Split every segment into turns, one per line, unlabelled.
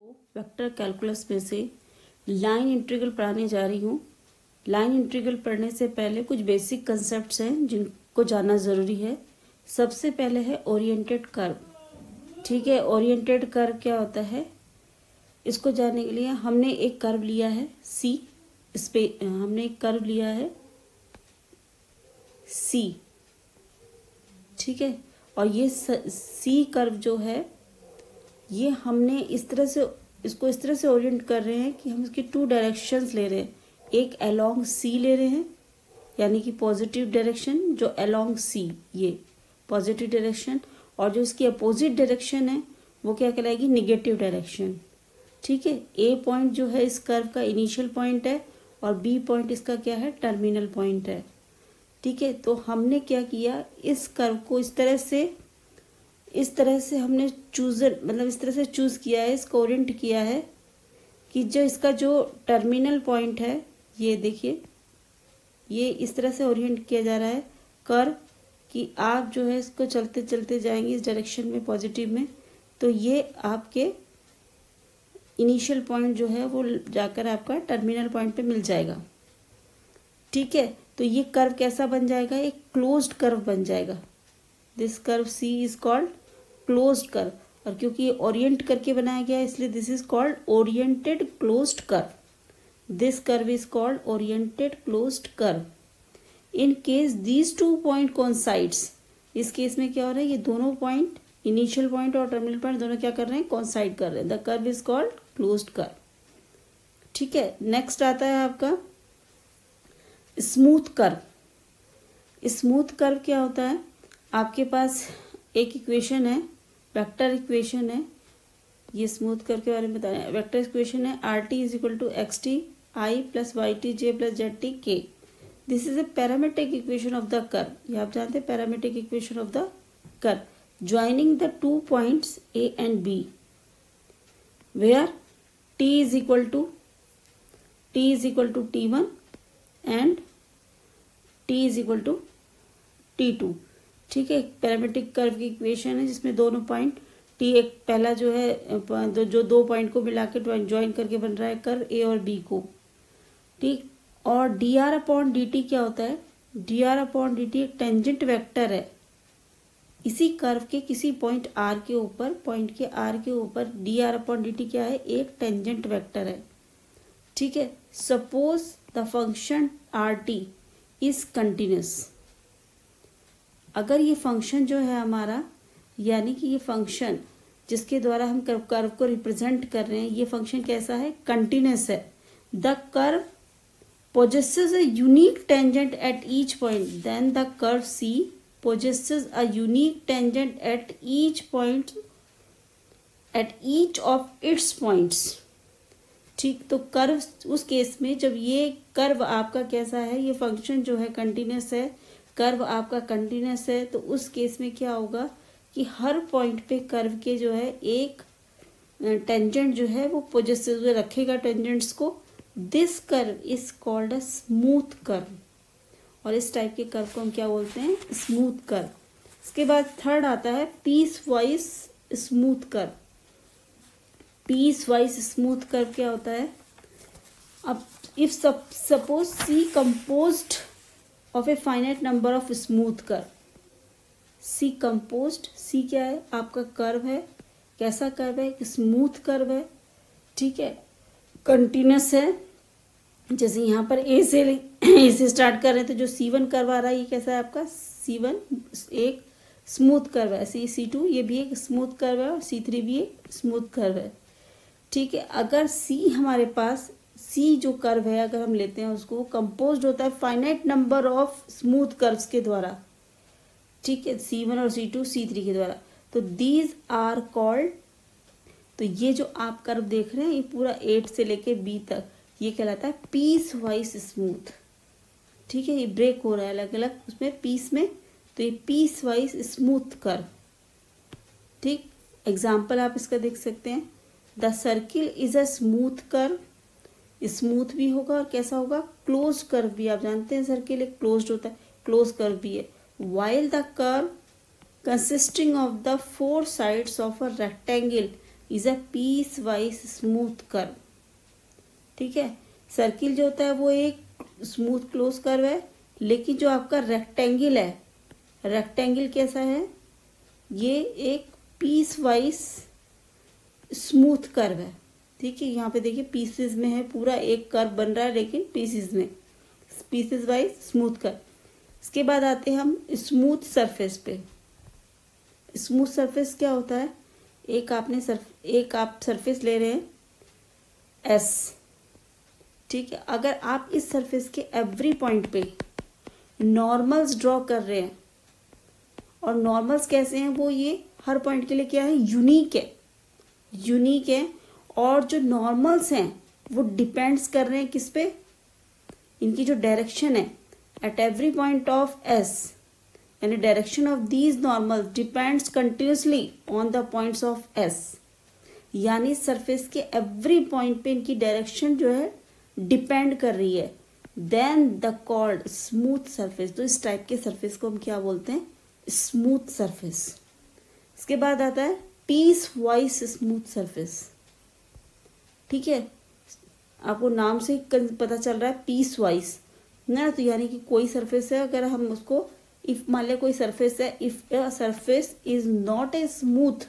Vector calculus में से line integral पढ़ाने जा रही हूँ। लाइन इंटीग्रल पढ़ने से पहले कुछ बेसिक कंसेप्ट्स हैं जिनको जानना ज़रूरी है। सबसे पहले है ओरिएंटेड कर्व। ठीक है, ओरिएंटेड कर्व क्या होता है, इसको जानने के लिए हमने एक कर्व लिया है सी। इस पे हमने एक कर्व लिया है सी। ठीक है, और ये सी कर्व जो है ये हमने इस तरह से ओरिएंट कर रहे हैं कि हम इसकी टू डायरेक्शंस ले रहे हैं। एक अलोंग सी ले रहे हैं, यानी कि पॉजिटिव डायरेक्शन जो अलोंग सी, ये पॉजिटिव डायरेक्शन, और जो इसकी अपोजिट डायरेक्शन है वो क्या कहलाएगी, निगेटिव डायरेक्शन। ठीक है, ए पॉइंट जो है इस कर्व का इनिशियल पॉइंट है और बी पॉइंट इसका क्या है, टर्मिनल पॉइंट है। ठीक है, तो हमने क्या किया, इस कर्व को इस तरह से हमने इस तरह से चूज किया है, इसको ओरिएंट किया है कि जो इसका जो टर्मिनल पॉइंट है, ये देखिए, ये इस तरह से ओरिएंट किया जा रहा है कर्व कि आप जो है इसको चलते चलते जाएंगे इस डायरेक्शन में, पॉजिटिव में, तो ये आपके इनिशियल पॉइंट जो है वो जाकर आपका टर्मिनल पॉइंट पे मिल जाएगा। ठीक है, तो ये कर्व कैसा बन जाएगा, एक क्लोज्ड कर्व बन जाएगा। This curve C is called closed curve, और क्योंकि ये ओरिएंट करके बनाया गया है इसलिए this is called oriented closed curve. This curve is called oriented closed curve. In case these two point coincides, इस केस में क्या हो रहा है, ये दोनों पॉइंट, इनिशियल पॉइंट और टर्मिनल पॉइंट, दोनों क्या कर रहे हैं, कोइंसाइड कर रहे हैं। The curve is called closed curve. ठीक है, नेक्स्ट आता है आपका स्मूथ कर्व। स्मूथ कर्व क्या होता है, आपके पास एक इक्वेशन है, वेक्टर इक्वेशन है, ये स्मूथ कर्व के बारे में बता रहे हैं। वेक्टर इक्वेशन है R T is equal to x T I plus Y T J plus Z T K. This is a parametric equation of the curve. ये आप जानते हैं, parametric equation of the curve joining the two points A and B, where T is equal to T1 and T is equal to T2। ठीक है, parametric curve की equation है जिसमें दोनों पॉइंट T, एक पहला जो है जो दो पॉइंट को मिला के ज्वाइन करके बन रहा है कर्व ए और बी को। ठीक, और dr अपॉन dt क्या होता है, dr अपॉन dt एक टेंजेंट वेक्टर है। इसी कर्व के किसी पॉइंट r के ऊपर, पॉइंट के r के ऊपर dr अपॉन dt क्या है, एक टेंजेंट वेक्टर है। ठीक है, suppose the function rt is continuous. अगर ये फंक्शन जो है हमारा, यानी कि ये फंक्शन जिसके द्वारा हम कर्व को रिप्रेजेंट कर रहे हैं, ये फंक्शन कैसा है, कंटिन्यूस है। The curve possesses a unique tangent at each point, then the curve C possesses a unique tangent at each point, at each of its points। ठीक, तो कर्व उस केस में जब ये कर्व आपका कैसा है, ये फंक्शन जो है कंटिन्यूस है, कर्व आपका कंटिन्यूस है, तो उस केस में क्या होगा कि हर पॉइंट पे कर्व के जो है एक टेंजेंट जो है वो पोजेसिव रखेगा टेंजेंट्स को। This curve is called a smooth curve, और इस टाइप के कर्व को हम क्या बोलते हैं, स्मूथ कर्व। इसके बाद थर्ड आता है piecewise smooth curve. Piecewise smooth curve क्या होता है, अब if suppose C composed of a finite number of smooth curve. C composed, C क्या है, आपका कर्व है, कैसा कर्व है, स्मूथ कर्व है। ठीक है, कंटिन्यूस है, जैसे यहाँ पर ए से स्टार्ट कर रहे हैं तो जो C1 कर्व आ रहा है ये कैसा है आपका, C1 एक स्मूथ कर्व है, ऐसे C2 ये भी एक स्मूथ कर्व है और C3 भी एक स्मूथ कर्व है। ठीक है, अगर C हमारे पास, C जो कर्व है अगर हम लेते हैं उसको, कंपोज्ड होता है finite number of smooth curves के द्वारा। ठीक है, C1 और C2 C3 के द्वारा, तो दीज आर कॉल्ड, तो ये जो आप कर्व देख रहे हैं ये पूरा 8 से लेके B तक, ये कहलाता है पीस वाइज स्मूथ। ठीक है, ये ब्रेक हो रहा है अलग अलग उसमें पीस में, तो ये पीस वाइज स्मूथ कर्व। ठीक, एग्जाम्पल आप इसका देख सकते हैं, the circle is a smooth curve. Smooth भी होगा और कैसा होगा, क्लोज कर्व भी। आप जानते हैं सर्किल एक क्लोज्ड होता है, क्लोज कर्व भी है। While the curve consisting of the 4 sides of a rectangle is a piecewise smooth curve. ठीक है, सर्किल जो होता है वो एक स्मूथ क्लोज कर्व है, लेकिन जो आपका रेक्टेंगल है, रेक्टेंगल कैसा है, ये एक पीस वाइज स्मूथ कर्व है। ठीक है, यहाँ पे देखिए पीसेस में है, पूरा एक कर्व बन रहा है लेकिन पीसेस में, पीसेस वाइज स्मूथ कर्व। इसके बाद आते हैं हम स्मूथ सरफेस पे। स्मूथ सरफेस क्या होता है, एक आप सरफेस ले रहे हैं एस। ठीक है, अगर आप इस सरफेस के एवरी पॉइंट पे नॉर्मल्स ड्रॉ कर रहे हैं, और नॉर्मल्स कैसे हैं, वो ये हर पॉइंट के लिए क्या है, यूनिक है, यूनिक है। और जो नॉर्मल्स हैं वो डिपेंड्स कर रहे हैं किस पे, इनकी जो डायरेक्शन है at every point of S, यानी direction of these normals depends continuously on the points of S, यानी सरफेस के एवरी पॉइंट पे इनकी डायरेक्शन जो है डिपेंड कर रही है। Then the called smooth surface. तो इस टाइप के सरफेस को हम क्या बोलते हैं, स्मूथ सरफेस। इसके बाद आता है पीस वाइज स्मूथ सरफेस। ठीक है, आपको नाम से पता चल रहा है पीस वाइज ना, तो यानी कि कोई सरफेस है, अगर हम उसको इफ मान लिया कोई सरफेस है, if a surface is not a smooth,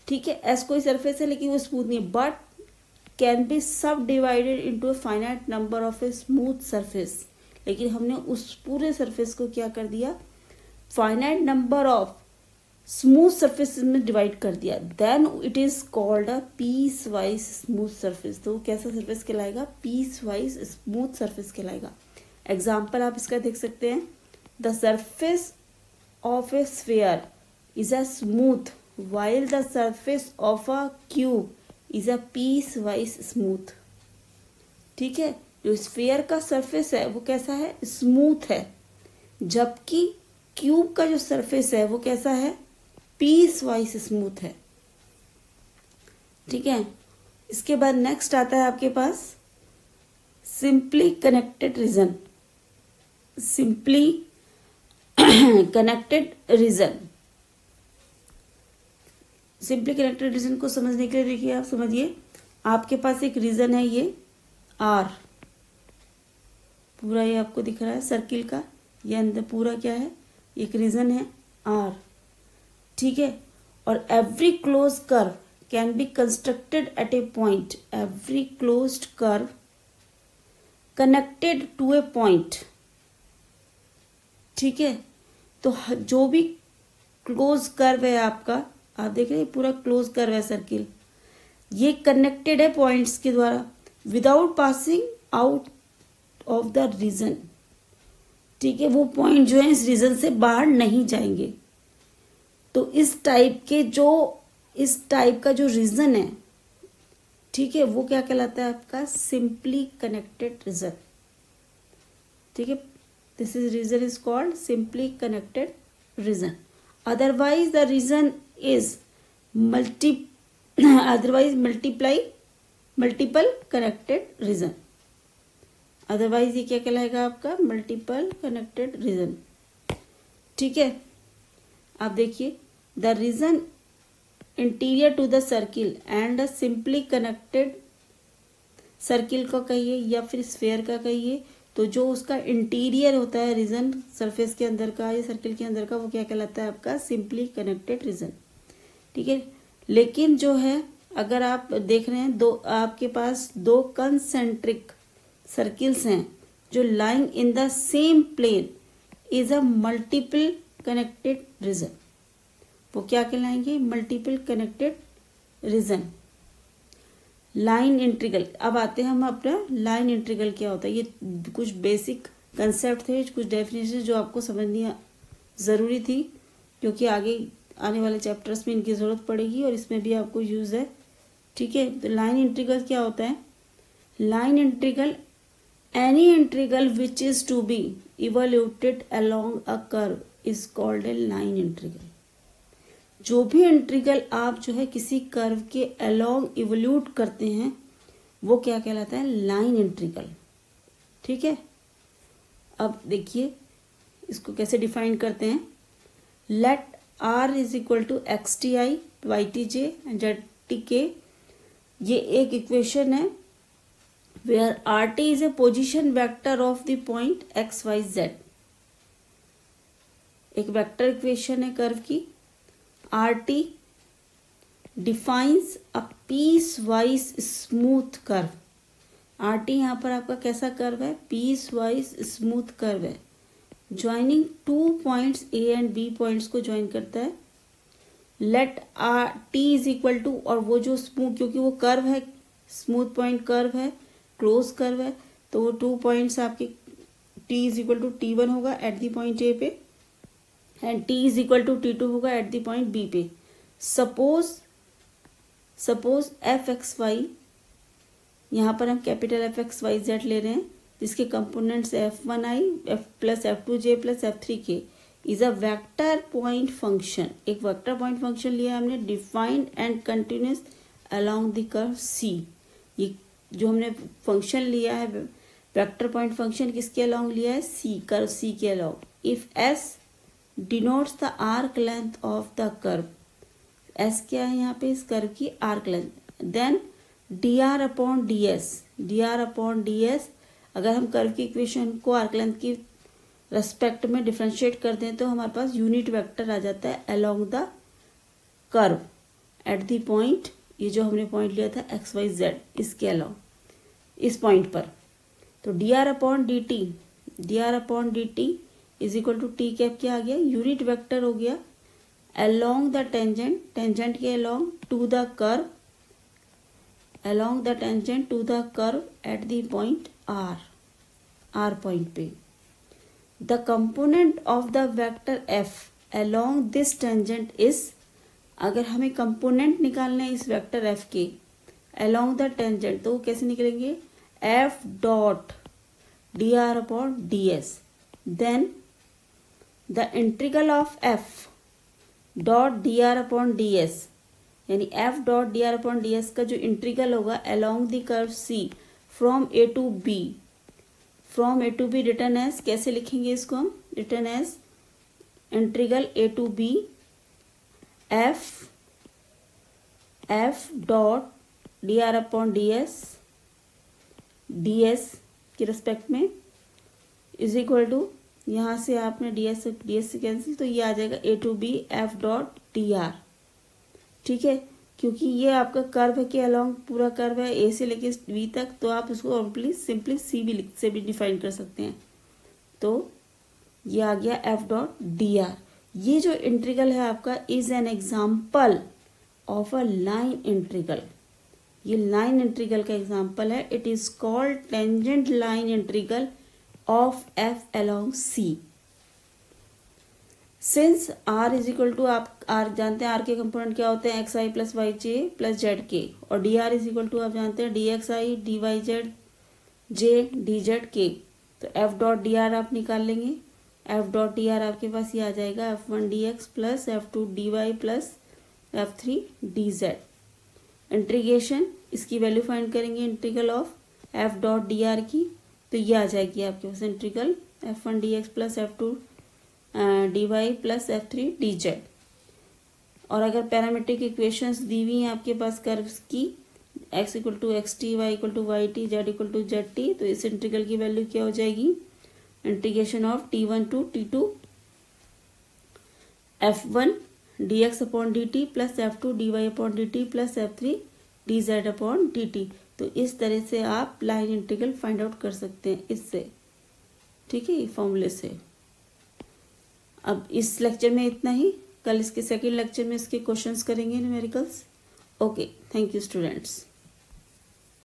ठीक है, ऐसा कोई सरफेस है लेकिन वो स्मूथ नहीं, but can be subdivided into a finite number of a smooth surface, लेकिन हमने उस पूरे सरफेस को क्या कर दिया, finite number of smooth surface में डिवाइड कर दिया, then it is called a piecewise smooth surface. तो कैसा सरफेस कहलाएगा, पीस वाइज स्मूथ सरफेस कहलाएगा। एग्जाम्पल आप इसका देख सकते हैं, the surface of a sphere is a smooth while the surface of a cube is a piece wise smooth। ठीक है, जो स्फीयर का सरफेस है वो कैसा है, स्मूथ है, जबकि क्यूब का जो सरफेस है वो कैसा है, पीस वाइज स्मूथ है। ठीक है, इसके बाद नेक्स्ट आता है आपके पास simply connected region. Simply connected region, simply connected region को समझने के लिए देखिए, आप समझिए, आपके पास एक रीजन है, ये आर, पूरा ये आपको दिख रहा है सर्किल का, ये अंदर पूरा क्या है, एक रीजन है आर। ठीक है, और every close curve can be constructed at a point, every closed curve connected to a point. ठीक है, तो जो भी क्लोज कर्व है आपका, आप देख रहे हैं पूरा क्लोज कर्व है सर्किल, ये कनेक्टेड है पॉइंट्स के द्वारा without passing out of the region. ठीक है, वो पॉइंट जो है इस रीजन से बाहर नहीं जाएंगे। तो इस टाइप का जो रीजन है, ठीक है, वो क्या कहलाता है आपका, सिंपली कनेक्टेड रीजन। ठीक है, this is region is called simply connected region. Otherwise the region is multiple connected region. Otherwise ये क्या कहलाएगा आपका, मल्टीपल कनेक्टेड रीजन। ठीक है, आप देखिए, the region interior to the circle and simply connected circle का कहिए या फिर स्फेयर का कहिए, तो जो उसका इंटीरियर होता है रीजन सरफेस के अंदर का या सर्किल के अंदर का, वो क्या कहलाता है आपका, सिंपली कनेक्टेड रीजन। ठीक है, लेकिन जो है अगर आप देख रहे हैं, आपके पास दो कंसेंट्रिक सर्किल्स हैं जो lying in the same plane is a multiple connected region, वो क्या कहलाएंगे, multiple connected region. Line integral, अब आते हैं हम अपना लाइन इंटीग्रल क्या होता है। ये कुछ बेसिक कंसेप्ट थे, कुछ डेफिनेशन जो आपको समझनी जरूरी थी, क्योंकि आगे आने वाले चैप्टर्स में इनकी जरूरत पड़ेगी और इसमें भी आपको यूज है। ठीक है, तो लाइन इंटीग्रल क्या होता है, line integral any integral which is to be evaluated along a curve is called a line integral. जो भी इंटीग्रल आप जो है किसी कर्व के अलोंग इवोल्यूट करते हैं वो क्या कहलाता है, लाइन इंटीग्रल। ठीक है, अब देखिए इसको कैसे डिफाइन करते हैं, let R is equal to x T I Y T J and Z T K, ये एक इक्वेशन है where RT is a position vector of the point x y z। एक वेक्टर इक्वेशन है curve की। RT defines a piecewise smooth curve. RT यहाँ पर आपका कैसा कर्व है? पीस वाइज स्मूथ कर्व है, joining two points A and B points को ज्वाइन करता है। Let T is equal to, और वो जो स्मूथ, क्योंकि वो कर्व है, स्मूथ पॉइंट कर्व है, क्लोज कर्व है, तो वो 2 पॉइंट्स आपके t is equal to T1 होगा एट द पॉइंट A पे and t is equal to T2 होगा एट द पॉइंट B पे। सपोज f(x,y), यहाँ पर हम कैपिटल f(x,y,z) ले रहे हैं, जिसके components f1i plus f2j plus f3k is a vector point function. एक वेक्टर पॉइंट फंक्शन लिया हमने, defined and continuous along the curve C। ये जो हमने फंक्शन लिया है वेक्टर पॉइंट फंक्शन, किसके अलोंग लिया है? C, कर्व C के अलोंग। If S denotes the arc length of the curve, S क्या है यहाँ पे? इस कर्व की arc length. Then dr upon ds, अगर हम कर्व की इक्वेशन को आर्क लेंथ की रेस्पेक्ट में डिफ्रेंशिएट कर दें तो हमारे पास यूनिट वेक्टर आ जाता है along the curve at the point, ये जो हमने पॉइंट लिया था XYZ, इसके अलावा इस पॉइंट पर। तो dr upon dt is equal to T cap क्या आ गया? यूनिट वेक्टर हो गया अलोंग द टेंजेंट, टेंजेंट के along to the curve, along the tangent to the curve at the point R point पे। The component of the vector f along this tangent is, अगर हमें component निकालना है इस vector f के along the tangent, तो कैसे निकलेंगे? f dot dr upon ds। Then the integral of f dot dr upon ds, यानी f dot dr upon ds का जो इंटीग्रल होगा along the curve C from A to B, from A to B written as, कैसे लिखेंगे इसको हम? Written as integral A to B f dot dr upon ds के respect में is equal to, यहाँ से आपने ds से कैंसिल, तो ये आ जाएगा A to B f dot dr। ठीक है, क्योंकि ये आपका कर्व के अलोंग पूरा कर्व है A से लेके B तक, तो आप इसको सिंपली C से भी डिफाइन कर सकते हैं। तो ये आ गया f डॉट dr। ये जो इंटीग्रल है आपका is an example of a line integral, ये लाइन इंटीग्रल का एग्जाम्पल है। It is called tangent line integral of f along C। Since r is equal to, आप r जानते हैं, r के कंपोनेंट क्या होते हैं? xi plus yj plus zk, और dr इज इक्वल टू आप जानते हैं dxi dyz j dzk। तो f डॉट dr आप निकाल लेंगे, f डॉट dr आपके पास ये आ जाएगा f1 dx plus f2 dy plus f3 dz। Integration, इसकी वैल्यू फाइंड करेंगे integral of f dot dr की, तो ये आ जाएगी आपके पास integral f1 dx plus f2 dy plus f3 dz। और अगर पैरामीट्रिक इक्वेशंस दी हुई हैं आपके पास कर्व्स की, x equal to x t, y equal to y t, z equal to z t, तो इस इंटीग्रल की वैल्यू क्या हो जाएगी? Integration of T1 to T2 f1 dx upon dt plus f2 dy upon dt plus f3 dz upon dt। तो इस तरह से आप लाइन इंटीग्रल फाइंड आउट कर सकते हैं इससे। ठीक है, ये फॉर्मूले से। अब इस लेक्चर में इतना ही, कल इसके सेकंड लेक्चर में इसके क्वेश्चंस करेंगे numericals. Okay, thank you students.